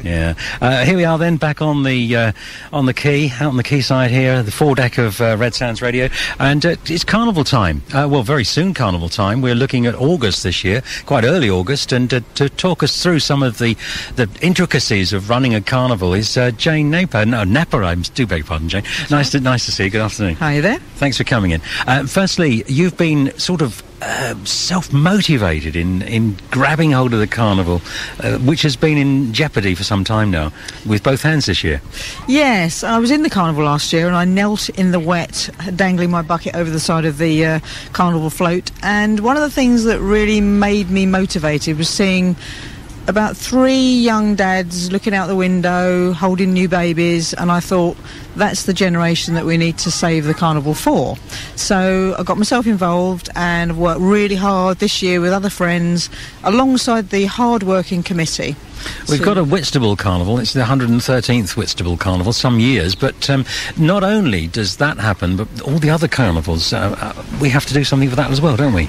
Yeah. Here we are then, back on the quay, out on the quayside here, the foredeck of Red Sands Radio, and it's carnival time. Well, very soon carnival time. We're looking at August this year, quite early August, and to talk us through some of the intricacies of running a carnival is Jane Naper. No, Napper, I do beg your pardon, Jane. Nice to see you. Good afternoon. Hi there. Thanks for coming in. Firstly, you've been sort of self-motivated in grabbing hold of the carnival, which has been in jeopardy for some time now, with both hands this year. Yes, I was in the carnival last year and I knelt in the wet, dangling my bucket over the side of the carnival float, and one of the things that really made me motivated was seeing about 3 young dads looking out the window, holding new babies, and I thought, that's the generation that we need to save the carnival for. So I got myself involved and worked really hard this year with other friends, alongside the hard-working committee. We've got a Whitstable Carnival. It's the 113th Whitstable Carnival, some years, but not only does that happen, but all the other carnivals, we have to do something for that as well, don't we?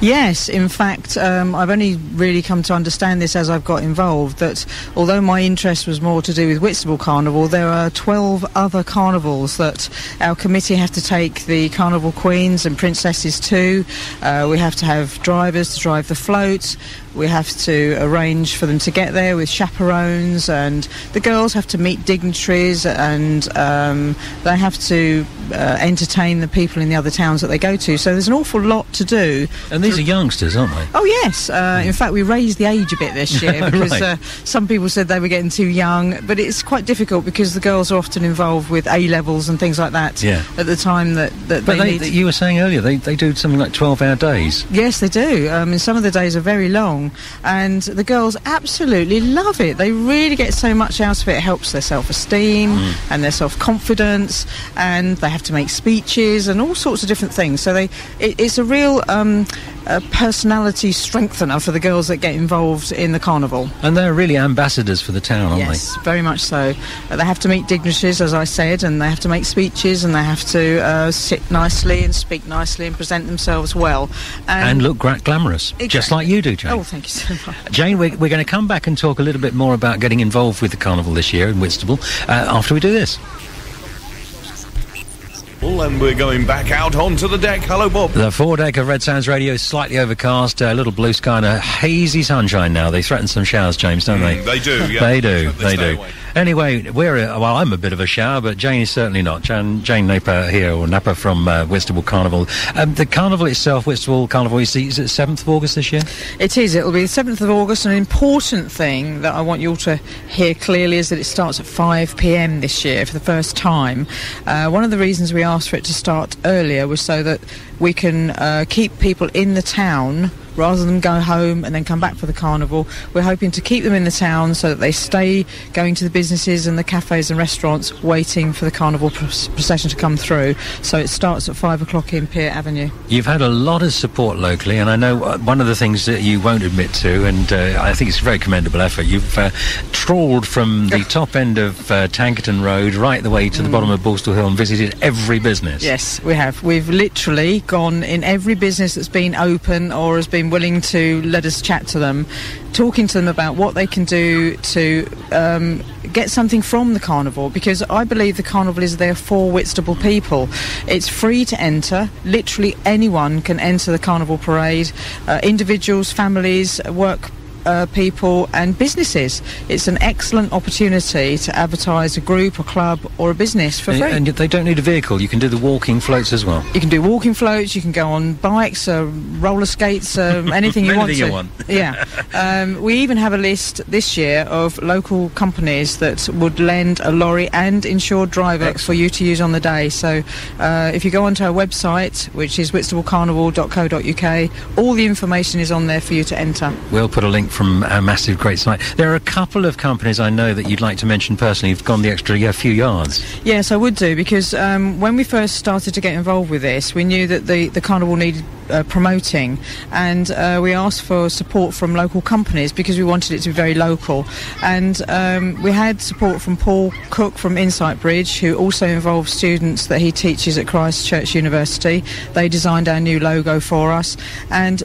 Yes, in fact, I've only really come to understand this as I've got involved, that although my interest was more to do with Whitstable Carnival, there are 12 other carnivals that our committee have to take the carnival queens and princesses to. We have to have drivers to drive the floats. We have to arrange for them to get there with chaperones, and the girls have to meet dignitaries, and they have to entertain the people in the other towns that they go to. So there's an awful lot to do. And these are youngsters, aren't they? Oh, yes. In fact, we raised the age a bit this year because Right. Some people said they were getting too young, but it's quite difficult because the girls are often involved with A-levels and things like that at the time that But they need. you were saying earlier, they do something like 12-hour days. Yes, they do. And some of the days are very long, and the girls absolutely love it. They really get so much out of it. It helps their self-esteem and their self-confidence, and they have to make speeches and all sorts of different things. So it's a real personality strengthener for the girls that get involved in the carnival. And they're really ambassadors for the town, aren't Yes, very much so. They have to meet dignitaries, as I said, and they have to make speeches, and they have to sit nicely and speak nicely and present themselves well. And look glamorous, just like you do, Jane. Oh, thank you so much. Jane, we're going to come back and talk a little bit more about getting involved with the carnival this year in Whitstable after we do this. And we're going back out onto the deck. Hello, Bob. The foredeck of Red Sands Radio is slightly overcast, a little blue sky and a hazy sunshine now. They threaten some showers, James, don't they? They do, yeah. They do. Away. Anyway, I'm a bit of a shower, but Jane is certainly not. Jane Naper here, or Napper from Whitstable Carnival. The carnival itself, Whitstable Carnival, is it 7th of August this year? It is. It will be the 7th of August. An important thing that I want you all to hear clearly is that it starts at 5 p.m. this year for the first time. One of the reasons we asked for it to start earlier was so that we can keep people in the town rather than go home and then come back for the carnival. We're hoping to keep them in the town so that they stay going to the businesses and the cafes and restaurants waiting for the carnival procession to come through. So it starts at 5 o'clock in Pier Avenue. You've had a lot of support locally, and I know one of the things that you won't admit to, and I think it's a very commendable effort, you've trawled from the top end of Tankerton Road right the way to the bottom of Borstal Hill and visited every business. Yes, we have. We've literally gone in every business that's been open or has been willing to let us chat to them, talking to them about what they can do to get something from the carnival, because I believe the carnival is there for Whitstable people. It's free to enter. Literally anyone can enter the carnival parade, individuals, families, work people and businesses. It's an excellent opportunity to advertise a group, a club or a business for free. And they don't need a vehicle. You can do the walking floats as well. You can do walking floats, you can go on bikes, roller skates, anything you want to. You want. Yeah. We even have a list this year of local companies that would lend a lorry and insured driver for you to use on the day. So if you go onto our website, which is whitstablecarnival.co.uk, all the information is on there for you to enter. We'll put a link from our massive great site. There are a couple of companies I know that you'd like to mention personally who've gone the extra few yards. Yes, I would do, because when we first started to get involved with this, we knew that the carnival needed promoting, and we asked for support from local companies because we wanted it to be very local. And we had support from Paul Cook from Insight Bridge, who also involves students that he teaches at Christchurch University. They designed our new logo for us. And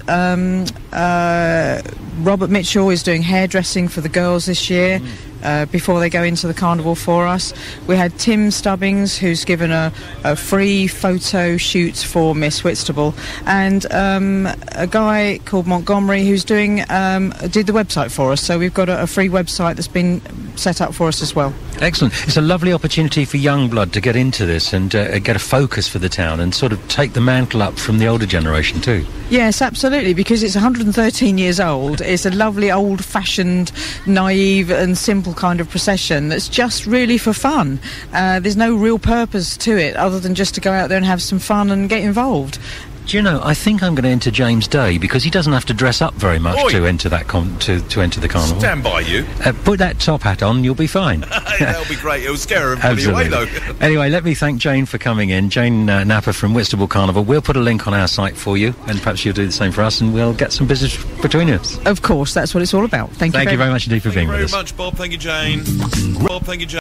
Robert Mitchell is doing hairdressing for the girls this year. before they go into the carnival for us. We had Tim Stubbings, who's given a free photo shoot for Miss Whitstable, and a guy called Montgomery who's did the website for us. So we've got a free website that's been set up for us as well. Excellent. It's a lovely opportunity for young blood to get into this and get a focus for the town and sort of take the mantle up from the older generation too. Yes, absolutely, because it's 113 years old. It's a lovely old-fashioned, naive and simple kind of procession that's just really for fun. There's no real purpose to it other than just to go out there and have some fun and get involved. Do you know, I think I'm going to enter James Day because he doesn't have to dress up very much to enter that to enter the carnival. Stand by you. Put that top hat on, you'll be fine. That'll be great. It'll scare everybody away, though. Anyway, let me thank Jane for coming in. Jane Napper from Whitstable Carnival. We'll put a link on our site for you, and perhaps you'll do the same for us, and we'll get some business between us. Of course, that's what it's all about. Thank you very much indeed for being with us. Thank you very much, Bob. Thank you, Jane. Bob, thank you, Jane.